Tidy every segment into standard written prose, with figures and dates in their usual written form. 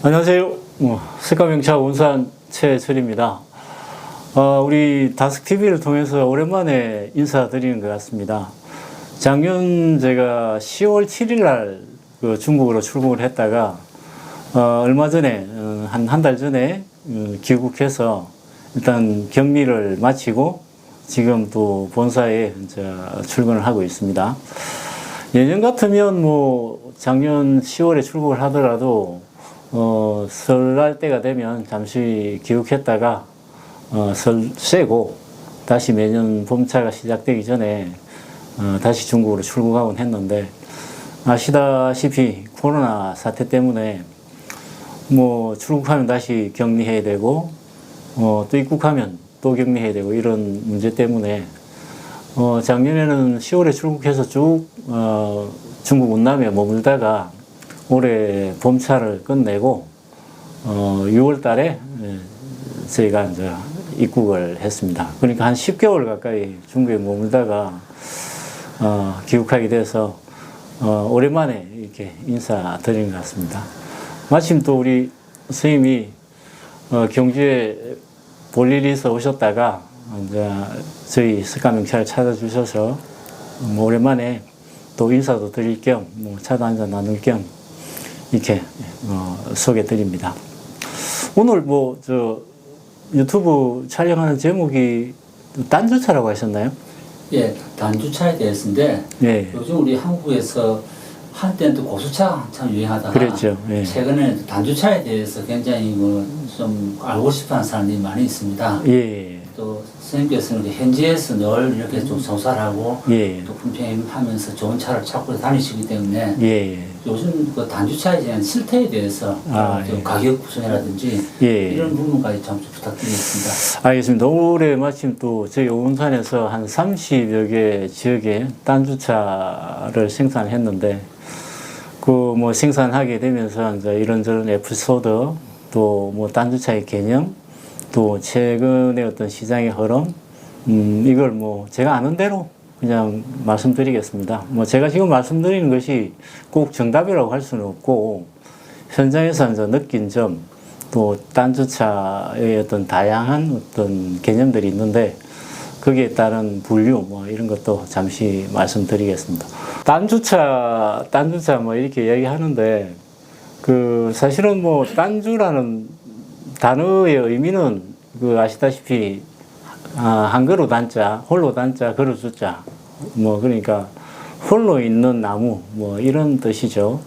안녕하세요. 색감명차 온산 최철입니다. 우리 다스TV를 통해서 오랜만에 인사드리는 것 같습니다. 작년 제가 10월 7일 날 중국으로 출국을 했다가 얼마 전에 한 달 전에 귀국해서 일단 격리를 마치고 지금 또 본사에 이제 출근을 하고 있습니다. 예년 같으면 뭐 작년 10월에 출국을 하더라도 설날 때가 되면 잠시 귀국했다가 설 쇠고 다시 매년 봄차가 시작되기 전에 다시 중국으로 출국하곤 했는데, 아시다시피 코로나 사태 때문에 뭐 출국하면 다시 격리해야 되고 또 입국하면 또 격리해야 되고 이런 문제 때문에 작년에는 10월에 출국해서 쭉 중국 운남에 머물다가 올해 봄차를 끝내고 6월 달에 저희가 이제 입국을 했습니다. 그러니까 한 10개월 가까이 중국에 머물다가 귀국하게 돼서 오랜만에 이렇게 인사드리는 것 같습니다. 마침 또 우리 선생님이 경주에 볼 일이 있어 오셨다가 이제 저희 색감명차를 찾아주셔서 오랜만에 또 인사도 드릴 겸 차도 한잔 나눌 겸 이렇게 소개해 드립니다. 오늘 유튜브 촬영하는 제목이 단주차라고 하셨나요? 예, 단주차에 대해서인데, 예. 요즘 우리 한국에서 한때는 또 고수차가 한참 유행하다가, 그랬죠. 예. 최근에 단주차에 대해서 굉장히 좀 알고 싶어 하는 사람들이 많이 있습니다. 예. 또 선생님께서는 현지에서 늘 이렇게 좀 조사를 하고, 예. 또 품평하면서 좋은 차를 찾고 다니시기 때문에, 예. 요즘 그 단주차에 대한 실태에 대해서 좀 예. 가격 구성이라든지 예. 이런 부분까지 좀 부탁드리겠습니다. 알겠습니다. 올해 마침 또 저희 오운산에서 한 30여 개 지역에 단주차를 생산했는데, 생산하게 되면서 이제 이런저런 에피소드, 또 단주차의 개념, 또 최근의 어떤 시장의 흐름, 이걸 제가 아는 대로 그냥 말씀드리겠습니다. 제가 지금 말씀드리는 것이 꼭 정답이라고 할 수는 없고, 현장에서 이제 느낀 점, 또 단주차의 어떤 다양한 어떤 개념들이 있는데, 거기에 따른 분류, 이런 것도 잠시 말씀드리겠습니다. 단주차 이렇게 얘기하는데, 사실은 단주라는 단어의 의미는 아시다시피 한글로 단자, 홀로 단자, 걸어 주자, 그러니까 홀로 있는 나무, 이런 뜻이죠.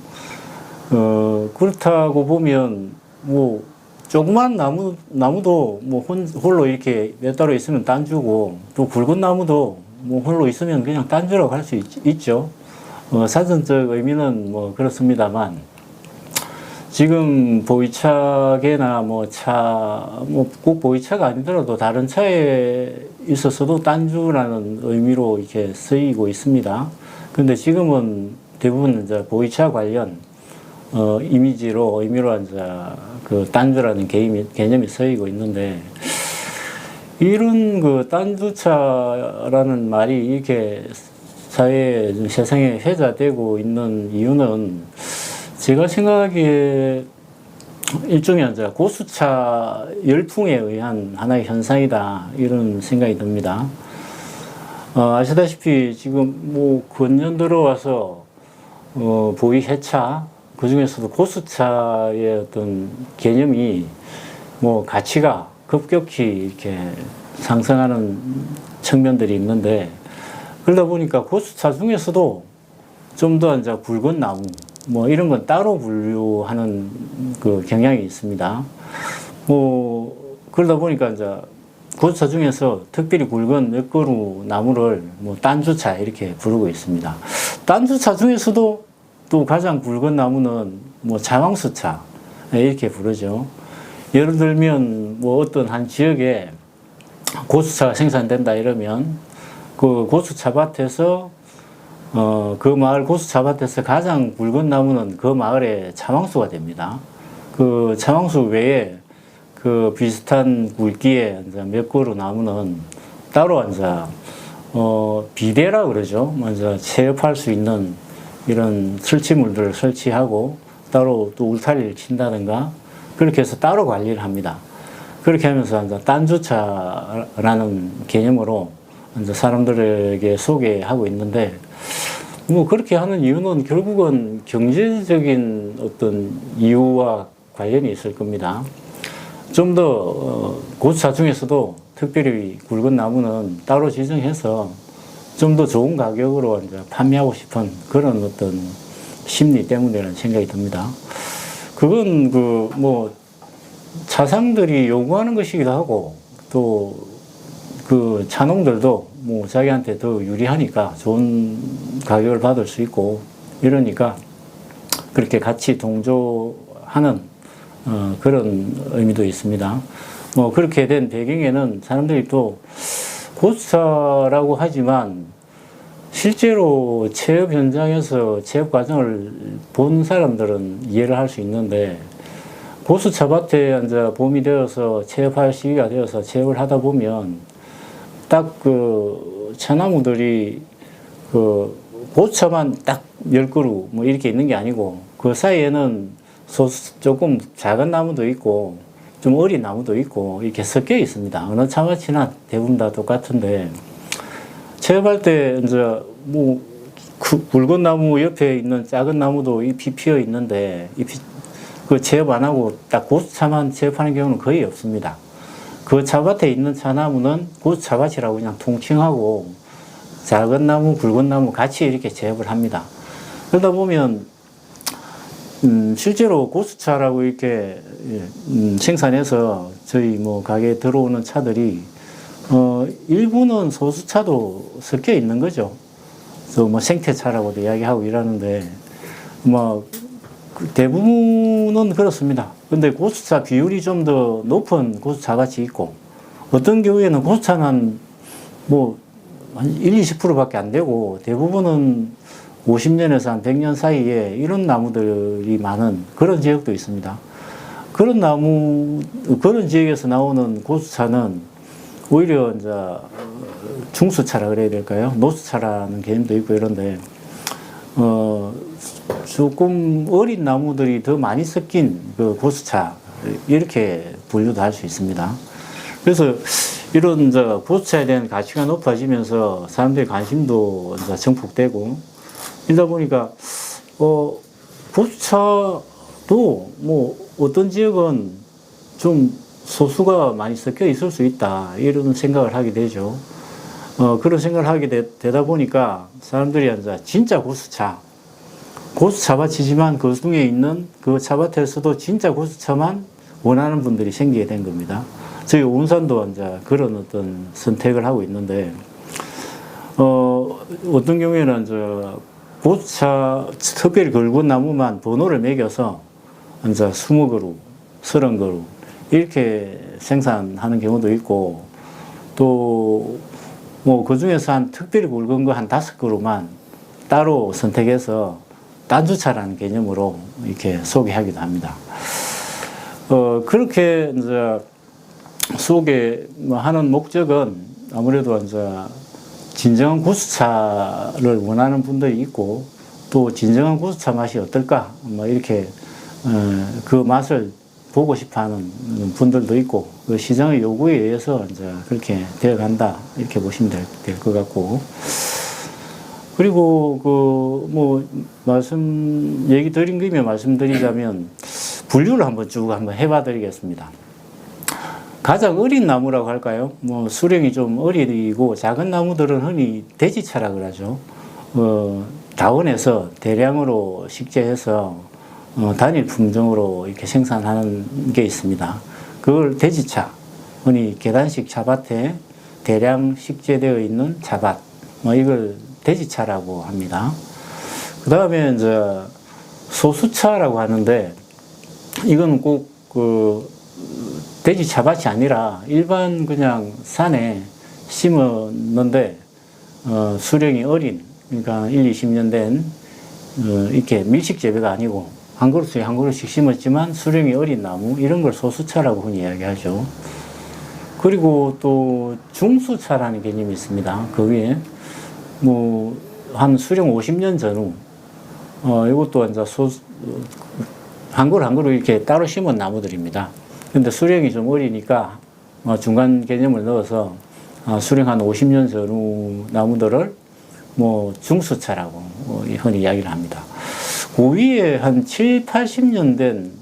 그렇다고 보면 조그만 나무도 홀로 이렇게 몇 달로 있으면 단주고, 또 굵은 나무도 홀로 있으면 그냥 단주라고 할 수 있죠. 사전적 의미는 그렇습니다만, 지금 보이차계나 꼭 보이차가 아니더라도 다른 차에 있어서도 단주라는 의미로 이렇게 쓰이고 있습니다. 근데 지금은 대부분 이제 보이차 관련 의미로 이제 단주라는 개념이 쓰이고 있는데, 이런 단주차라는 말이 이렇게 세상에 회자되고 있는 이유는 제가 생각하기에 일종의 이제 고수차 열풍에 의한 하나의 현상이다, 이런 생각이 듭니다. 아시다시피 지금 근년 들어와서 보이 해차, 그 중에서도 고수차의 어떤 개념이 가치가 급격히 이렇게 상승하는 측면들이 있는데, 그러다 보니까 고수차 중에서도 좀 더 이제 굵은 나무, 이런 건 따로 분류하는 경향이 있습니다. 그러다 보니까 이제 고수차 중에서 특별히 굵은 몇 그루 나무를 단주차 이렇게 부르고 있습니다. 단주차 중에서도 또 가장 굵은 나무는 자왕수차 이렇게 부르죠. 예를 들면 어떤 한 지역에 고수차가 생산된다 이러면 그 고수차밭에서 그 마을 고수차밭에서 가장 굵은 나무는 그 마을의 차왕수가 됩니다. 그 차왕수 외에 비슷한 굵기의 이제 몇 그루 나무는 따로 이제 비대라 그러죠. 먼저 체업할 수 있는 이런 설치물들을 설치하고 따로 또 울타리를 친다든가 그렇게 해서 따로 관리를 합니다. 그렇게 하면서 이제 딴주차라는 개념으로 이제 사람들에게 소개하고 있는데, 뭐 그렇게 하는 이유는 결국은 경제적인 어떤 이유와 관련이 있을 겁니다. 좀 더 고수차 중에서도 특별히 굵은 나무는 따로 지정해서 좀 더 좋은 가격으로 이제 판매하고 싶은 그런 어떤 심리 때문이라는 생각이 듭니다. 그건 뭐 차상들이 요구하는 것이기도 하고, 또 그 차농들도 뭐 자기한테 더 유리하니까 좋은 가격을 받을 수 있고 이러니까 그렇게 같이 동조하는 그런 의미도 있습니다. 뭐 그렇게 된 배경에는 사람들이 또 고수차라고 하지만 실제로 체업 현장에서 체업 과정을 본 사람들은 이해를 할 수 있는데, 고수차 밭에 이제 봄이 되어서 체업할 시기가 되어서 체업을 하다 보면 딱 그 차나무들이 그 고수차만 딱 10그루 뭐 이렇게 있는 게 아니고 그 사이에는 조금 작은 나무도 있고 좀 어린 나무도 있고 이렇게 섞여 있습니다. 어느 차밭이나 대부분 다 똑같은데, 체업할 때 이제 뭐 굵은 나무 옆에 있는 작은 나무도 잎이 피어 있는데 잎이 그 체업 안 하고 딱 고수차만 체업하는 경우는 거의 없습니다. 그 차밭에 있는 차나무는 고수차밭이라고 그냥 통칭하고 작은 나무, 굵은 나무 같이 이렇게 체업을 합니다. 그러다 보면 실제로 고수차라고 이렇게 생산해서 저희 뭐 가게에 들어오는 차들이 일부는 소수차도 섞여 있는 거죠. 그래서 뭐 생태차라고도 이야기하고 이러는데 뭐 대부분은 그렇습니다. 근데 고수차 비율이 좀 더 높은 고수차밭이 있고, 어떤 경우에는 고수차는 뭐 한 20%밖에 안 되고 대부분은 50년에서 한 100년 사이에 이런 나무들이 많은 그런 지역도 있습니다. 그런 지역에서 나오는 고수차는 오히려 이제 중수차라 그래야 될까요? 노수차라는 개념도 있고 이런데, 조금 어린 나무들이 더 많이 섞인 그 고수차, 이렇게 분류도 할 수 있습니다. 그래서 이런 이제 고수차에 대한 가치가 높아지면서 사람들의 관심도 이제 증폭되고 이러다 보니까, 고수차도 뭐 어떤 지역은 좀 소수가 많이 섞여 있을 수 있다, 이런 생각을 하게 되죠. 그런 생각을 하게 되다 보니까 사람들이 이제 진짜 고수차밭이지만 그 중에 있는 그 차밭에서도 진짜 고수차만 원하는 분들이 생기게 된 겁니다. 저희 운산도 이제 그런 어떤 선택을 하고 있는데, 어떤 경우에는 이제 고수차 특별히 굵은 나무만 번호를 매겨서 이제 20그루, 30그루 이렇게 생산하는 경우도 있고, 또 뭐 그 중에서 한 특별히 굵은 거 한 5그루만 따로 선택해서 딴주차라는 개념으로 이렇게 소개하기도 합니다. 그렇게 이제 소개하는 목적은 아무래도 이제 진정한 고수차를 원하는 분들이 있고, 또 진정한 고수차 맛이 어떨까, 뭐 이렇게 그 맛을 보고 싶어하는 분들도 있고, 그 시장의 요구에 의해서 이제 그렇게 되어간다, 이렇게 보시면 될 것 같고. 그리고 뭐 얘기 드린 김에 말씀드리자면 분류를 한번 해봐드리겠습니다. 가장 어린 나무라고 할까요? 뭐 수령이 좀 어리고 작은 나무들은 흔히 대지차라 그러죠. 다원에서 대량으로 식재해서 단일 품종으로 이렇게 생산하는 게 있습니다. 그걸 대지차, 흔히 계단식 차밭에 대량 식재되어 있는 차밭, 뭐 이걸 대지차라고 합니다. 그 다음에 이제 소수차라고 하는데, 이건 꼭 대지차밭이 아니라 일반 그냥 산에 심었는데, 수령이 어린, 그러니까 20년 된, 이렇게 밀식 재배가 아니고, 한 그루씩 한 그루씩 심었지만 수령이 어린 나무, 이런 걸 소수차라고 흔히 이야기하죠. 그리고 또 중수차라는 개념이 있습니다. 거기에 뭐 한 수령 50년 전후, 이것도 이제 한 그루 한 그루 이렇게 따로 심은 나무들입니다. 근데 수령이 좀 어리니까 중간 개념을 넣어서 수령 한 50년 전후 나무들을 뭐 중수차라고 흔히 이야기를 합니다. 그 위에 한 7, 80년 된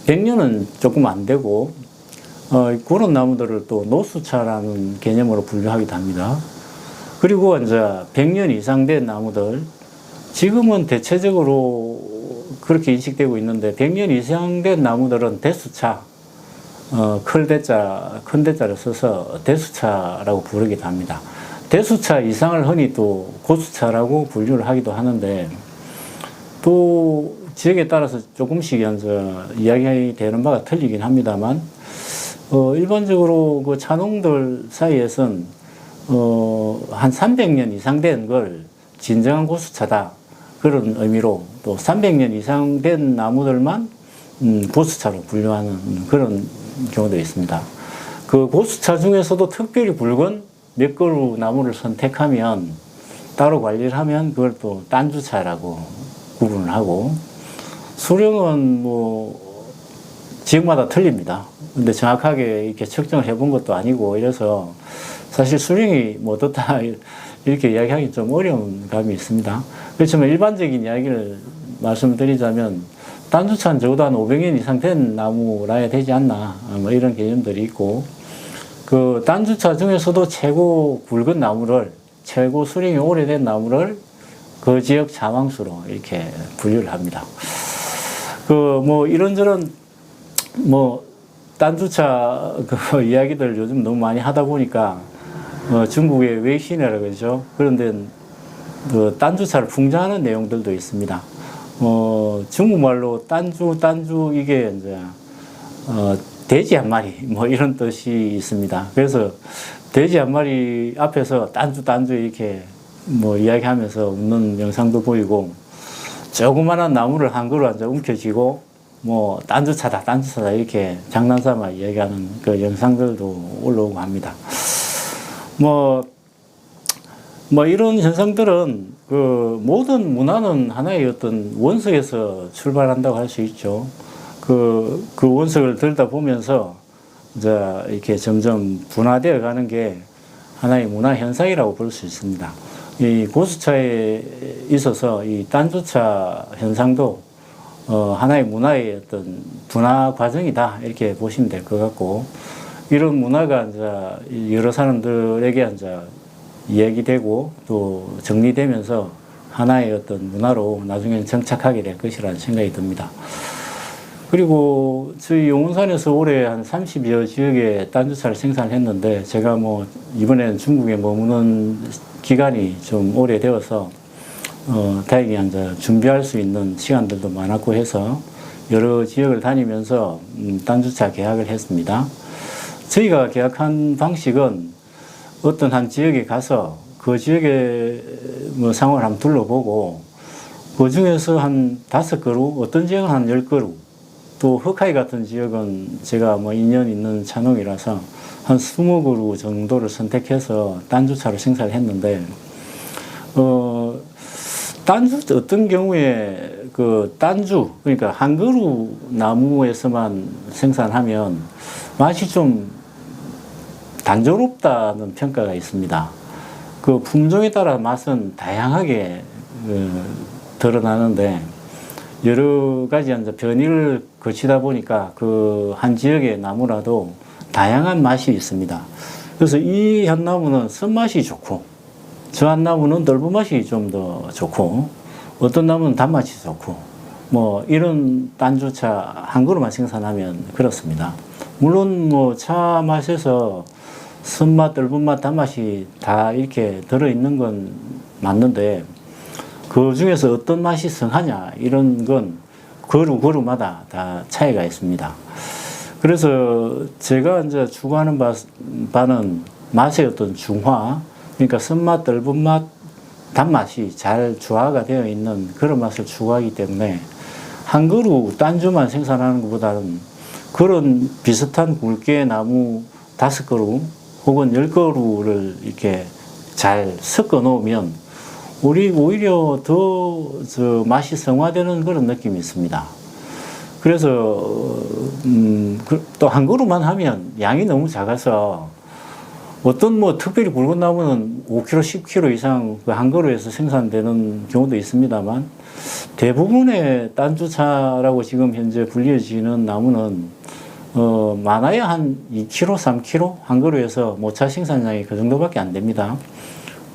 100년은 조금 안 되고 그런 나무들을 또 노수차라는 개념으로 분류하기도 합니다. 그리고 이제 100년 이상 된 나무들, 지금은 대체적으로 그렇게 인식되고 있는데 100년 이상 된 나무들은 대수차, 큰 대자를 써서 대수차라고 부르기도 합니다. 대수차 이상을 흔히 또 고수차라고 분류를 하기도 하는데, 또 지역에 따라서 조금씩 이야기되는 바가 틀리긴 합니다만, 일반적으로 그 차농들 사이에선 한 300년 이상 된 걸 진정한 고수차다, 그런 의미로 또 300년 이상 된 나무들만 고수차로 분류하는 그런 경우도 있습니다. 그 고수차 중에서도 특별히 붉은 몇 그루 나무를 선택하면, 따로 관리를 하면 그걸 또 단주차라고 구분을 하고, 수령은 뭐 지역마다 틀립니다. 근데 정확하게 이렇게 측정을 해본 것도 아니고 이래서 사실 수령이 뭐 어떻다 이렇게 이야기하기 좀 어려운 감이 있습니다. 그렇지만 일반적인 이야기를 말씀드리자면 단주차는 적어도 한 500년 이상 된 나무라야 되지 않나, 뭐 이런 개념들이 있고, 그 단주차 중에서도 최고 굵은 나무를, 최고 수령이 오래된 나무를 그 지역 자망수로 이렇게 분류를 합니다. 그 뭐 이런저런 뭐 단주차 그 이야기들 요즘 너무 많이 하다 보니까 중국의 웨이신이라고 그러죠. 그런데 그 단주차를 풍자하는 내용들도 있습니다. 중국말로 단주 이게 이제 돼지 한 마리 뭐 이런 뜻이 있습니다. 그래서 돼지 한 마리 앞에서 단주 이렇게 뭐 이야기하면서 웃는 영상도 보이고, 조그만한 나무를 한 그루 앉아 움켜쥐고 뭐 단주차다 이렇게 장난삼아 이야기하는 그 영상들도 올라오고 합니다. 뭐 이런 현상들은 그 모든 문화는 하나의 어떤 원석에서 출발한다고 할 수 있죠. 그 원석을 들다 보면서 이제 이렇게 점점 분화되어 가는 게 하나의 문화 현상이라고 볼 수 있습니다. 이 고수차에 있어서 이 단주차 현상도 하나의 문화의 어떤 분화 과정이다, 이렇게 보시면 될 것 같고, 이런 문화가 이제 여러 사람들에게 이제 이야기되고 또 정리되면서 하나의 어떤 문화로 나중에는 정착하게 될 것이라는 생각이 듭니다. 그리고 저희 용운산에서 올해 한 30여 지역에 단주차를 생산했는데, 제가 뭐 이번에는 중국에 머무는 기간이 좀 오래되어서 다행히 이제 준비할 수 있는 시간들도 많았고 해서 여러 지역을 다니면서 단주차 계약을 했습니다. 저희가 계약한 방식은 어떤 한 지역에 가서 그 지역의 뭐 상황을 한번 둘러보고, 그 중에서 한 5그루, 어떤 지역은 한 10그루, 또 흑하이 같은 지역은 제가 뭐 인연 있는 차농이라서 한 20그루 정도를 선택해서 단주차를 생산을 했는데, 단주 어떤 경우에 그 단주, 그러니까 한 그루 나무에서만 생산하면 맛이 좀 단조롭다는 평가가 있습니다. 그 품종에 따라 맛은 다양하게 드러나는데, 여러 가지 이제 변이를 거치다 보니까 그 한 지역의 나무라도 다양한 맛이 있습니다. 그래서 이 한 나무는 쓴맛이 좋고, 저 한 나무는 넓은 맛이 좀 더 좋고, 어떤 나무는 단맛이 좋고, 뭐 이런 단주차 한 그루만 생산하면 그렇습니다. 물론 뭐 차 맛에서 쓴맛, 넓은 맛, 단맛이 다 이렇게 들어있는 건 맞는데, 그 중에서 어떤 맛이 성하냐, 이런 건 그루마다 다 차이가 있습니다. 그래서 제가 이제 추구하는 바는 맛의 어떤 중화, 그러니까 쓴맛, 넓은 맛, 단맛이 잘 조화가 되어 있는 그런 맛을 추구하기 때문에 한 그루 단주만 생산하는 것보다는 그런 비슷한 굵기의 나무 5그루 혹은 10그루를 이렇게 잘 섞어 놓으면 우리 오히려 더 맛이 성화되는 그런 느낌이 있습니다. 그래서 또 한 그루만 하면 양이 너무 작아서 어떤 뭐 특별히 굵은 나무는 5kg, 10kg 이상 그 한 그루에서 생산되는 경우도 있습니다만 대부분의 딴주차라고 지금 현재 불려지는 나무는 많아야 한 2kg, 3kg 한 그루에서 모차 생산량이 그 정도밖에 안 됩니다.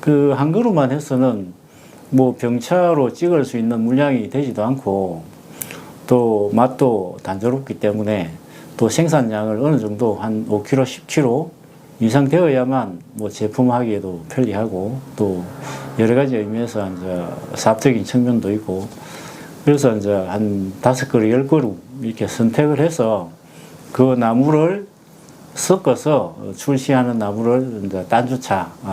그 한 그루만 해서는 뭐 병차로 찍을 수 있는 물량이 되지도 않고 또 맛도 단조롭기 때문에 또 생산량을 어느 정도 한 5kg, 10kg 이상 되어야만 뭐 제품하기에도 편리하고 또 여러 가지 의미에서 이제 사업적인 측면도 있고 그래서 이제 한 5그루, 10그루 이렇게 선택을 해서 그 나무를 섞어서 출시하는 나무를 이제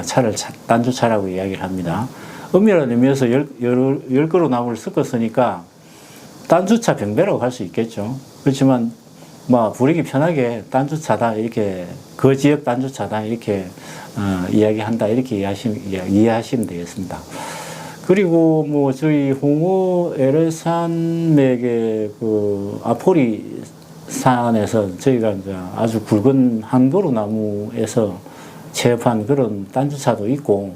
차를 딴주차라고 이야기를 합니다. 엄밀한 의미에서 10그루 나무를 섞었으니까 딴주차 병배라고 할 수 있겠죠. 그렇지만 뭐 부르기 편하게 딴주차다 이렇게 그 지역 딴주차다 이렇게 이야기한다 이렇게 이해하시면 되겠습니다. 그리고 뭐 저희 홍어 LS산맥의 그 아포리 산에서 저희가 이제 아주 굵은 한 그루 나무에서 채업한 그런 딴주차도 있고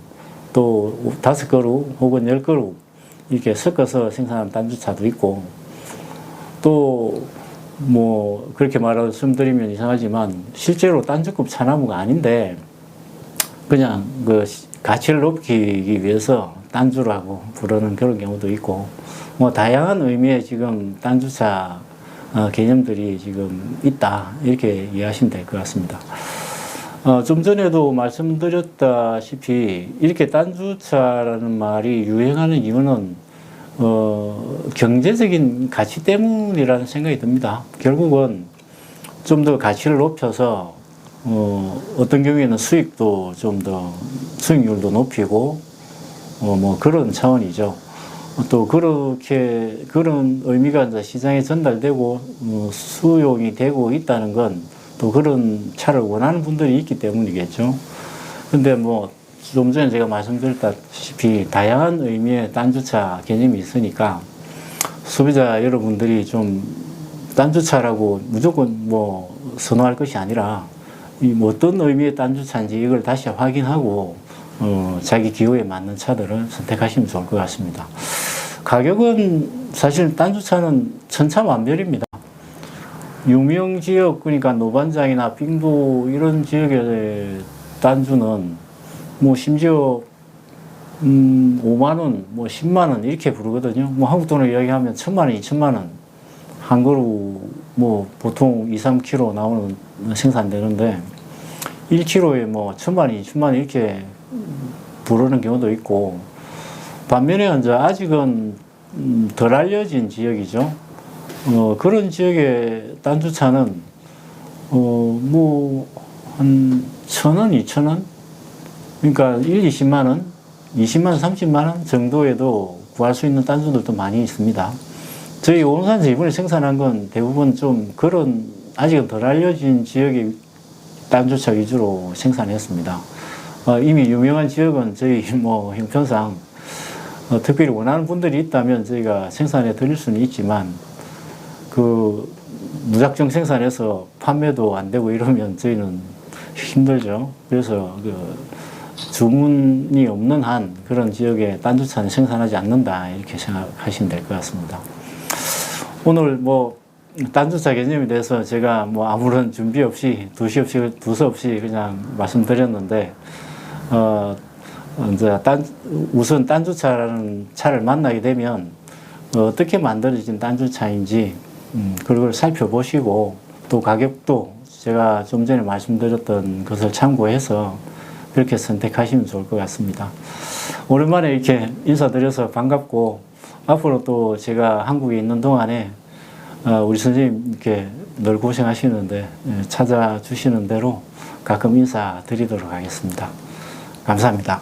또 5그루 혹은 10그루 이렇게 섞어서 생산한 딴주차도 있고 또 뭐 그렇게 말씀드리면 이상하지만 실제로 딴주급 차나무가 아닌데 그냥 그 가치를 높이기 위해서 딴주라고 부르는 그런 경우도 있고 뭐 다양한 의미의 지금 딴주차 개념들이 지금 있다 이렇게 이해하시면 될 것 같습니다. 좀 전에도 말씀드렸다시피 이렇게 딴주차라는 말이 유행하는 이유는 경제적인 가치 때문이라는 생각이 듭니다. 결국은 좀 더 가치를 높여서 어떤 경우에는 수익도 좀 더 수익률도 높이고 뭐 그런 차원이죠. 또 그렇게 그런 의미가 이제 시장에 전달되고 수용이 되고 있다는 건 또 그런 차를 원하는 분들이 있기 때문이겠죠. 근데 뭐 좀 전에 제가 말씀드렸다시피 다양한 의미의 딴주차 개념이 있으니까 소비자 여러분들이 좀 딴주차라고 무조건 뭐 선호할 것이 아니라 뭐 어떤 의미의 딴주차인지 이걸 다시 확인하고 자기 기호에 맞는 차들을 선택하시면 좋을 것 같습니다. 가격은 사실 딴주차는 천차만별입니다. 유명 지역 그러니까 노반장이나 빙도 이런 지역의 딴주는 뭐 심지어 5만 원, 뭐 10만 원 이렇게 부르거든요. 뭐 한국 돈으로 이야기하면 1,000만 원, 2,000만 원 한 그루 뭐 보통 2, 3kg 나오는 생산되는데 1kg에 뭐 1,000만 원, 2,000만 원 이렇게 부르는 경우도 있고 반면에 이제 아직은 덜 알려진 지역이죠. 그런 지역의 딴주차는 뭐 한 1,000원, 2,000원 그러니까 1, 20만 원, 20만 원, 30만 원 정도에도 구할 수 있는 딴주들도 많이 있습니다. 저희 오농산에서 이번에 생산한 건 대부분 좀 그런 아직은 덜 알려진 지역의 딴주차 위주로 생산했습니다. 이미 유명한 지역은 저희 뭐 형편상 특별히 원하는 분들이 있다면 저희가 생산해 드릴 수는 있지만 그 무작정 생산해서 판매도 안 되고 이러면 저희는 힘들죠. 그래서 그 주문이 없는 한 그런 지역에 딴주차는 생산하지 않는다 이렇게 생각하시면 될 것 같습니다. 오늘 뭐 딴주차 개념에 대해서 제가 뭐 아무런 준비 없이 두서 없이 그냥 말씀드렸는데 이제 우선 딴주차라는 차를 만나게 되면 어떻게 만들어진 딴주차인지 그걸 살펴보시고 또 가격도 제가 좀 전에 말씀드렸던 것을 참고해서 그렇게 선택하시면 좋을 것 같습니다. 오랜만에 이렇게 인사드려서 반갑고 앞으로 또 제가 한국에 있는 동안에 우리 선생님 이렇게 늘 고생하시는데 찾아주시는 대로 가끔 인사드리도록 하겠습니다. 감사합니다.